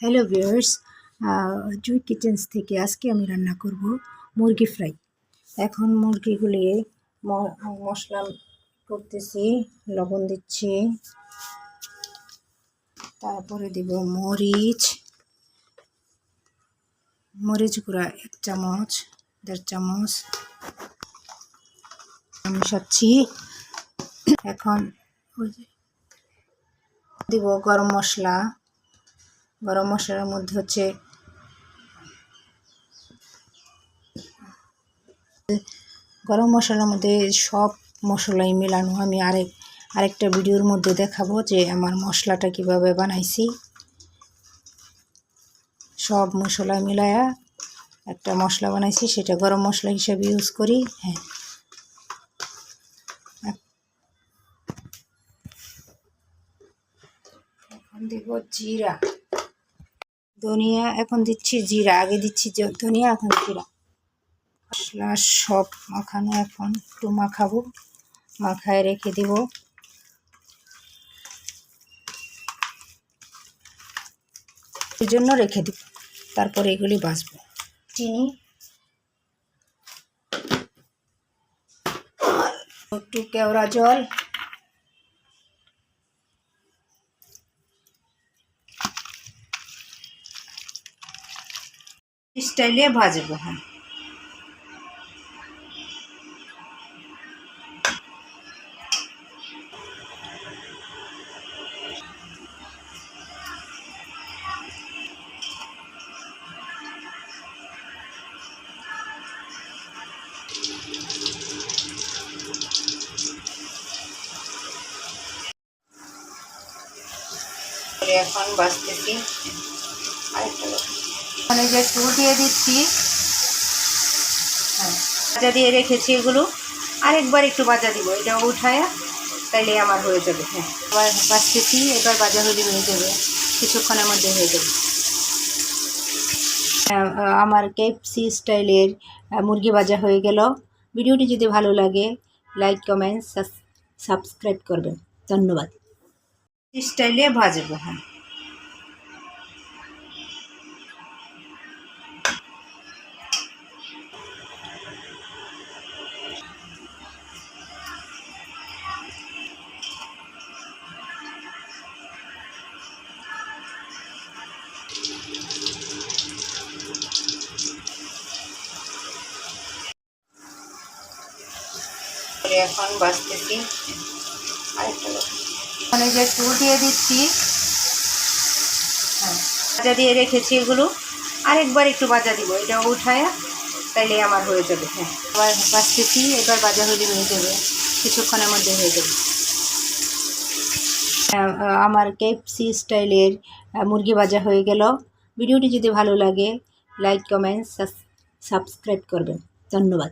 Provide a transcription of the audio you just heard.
Hello viewers, জুই kitchens থেকে আজকে আমি রান্না করব মুরগি ফ্রাই। এখন মুরগিগুলি মশলা করতেছি, লবণ দিচ্ছি, তারপরে দিব মরিচ গুঁড়া 1 চামচ 1.5 চামচ মিশাচ্ছি। এখন দিব গরম মশলার মধ্যে হচ্ছে সব মশলাই মেলানো। আমি আরেকটা ভিডিওর মধ্যে দেখাবো যে আমার মশলাটা কিভাবে বানাইছি। সব মশলা মিলায়া একটা মশলা বানাইছি, সেটা গরম মশলা হিসেবে ইউজ করি। হ্যাঁ, এখন দিব জিরা, ধনিয়া। এখন দিচ্ছি জিরা, আগে দিচ্ছি ধনিয়া, এখন জিরা। মশলা সব মাখানো, এখন একটু মাখাবো, মাখায় রেখে দিব। এই জন্য রেখে দিব, তারপরে এগুলি ভাজবো। চিনি, একটু কেওড়া জল, স্টাইলে ভাজবো। হ্যাঁ, এখন বাজতেছি। মানে যে একটু দিয়ে দিচ্ছি। হ্যাঁ, ভাজা দিয়ে রেখেছি, এগুলো আরেকবার একটু ভাজা দিব, এটা উঠায়া তাইলে আমার হয়ে যাবে। হ্যাঁ, আবার বাজতেছি, এবার ভাজা হয়ে যাবে, কিছুক্ষণের মধ্যে হয়ে যাবে। আমার কেএফসি স্টাইলের মুরগি ভাজা হয়ে গেল। ভিডিওটি যদি ভালো লাগে লাইক, কমেন্ট, সাবস্ক্রাইব করবেন। ধন্যবাদ। স্টাইলে ভাজবো। হ্যাঁ, এখন বাজতেছি। মানে যে একটু দিয়ে দিচ্ছি। হ্যাঁ, ভাজা দিয়ে রেখেছি, এগুলো আরেকবার একটু ভাজা দিব, এটা উঠায়া তাইলে আমার হয়ে যাবে। হ্যাঁ, আবার বাজতেছি, এবার ভাজা হয়ে যাবে, কিছুক্ষণের মধ্যে হয়ে যাবে। আমার কেএফসি স্টাইলের মুরগি ভাজা হয়ে গেল। ভিডিওটি যদি ভালো লাগে লাইক, কমেন্ট, সাবস্ক্রাইব করবেন। ধন্যবাদ।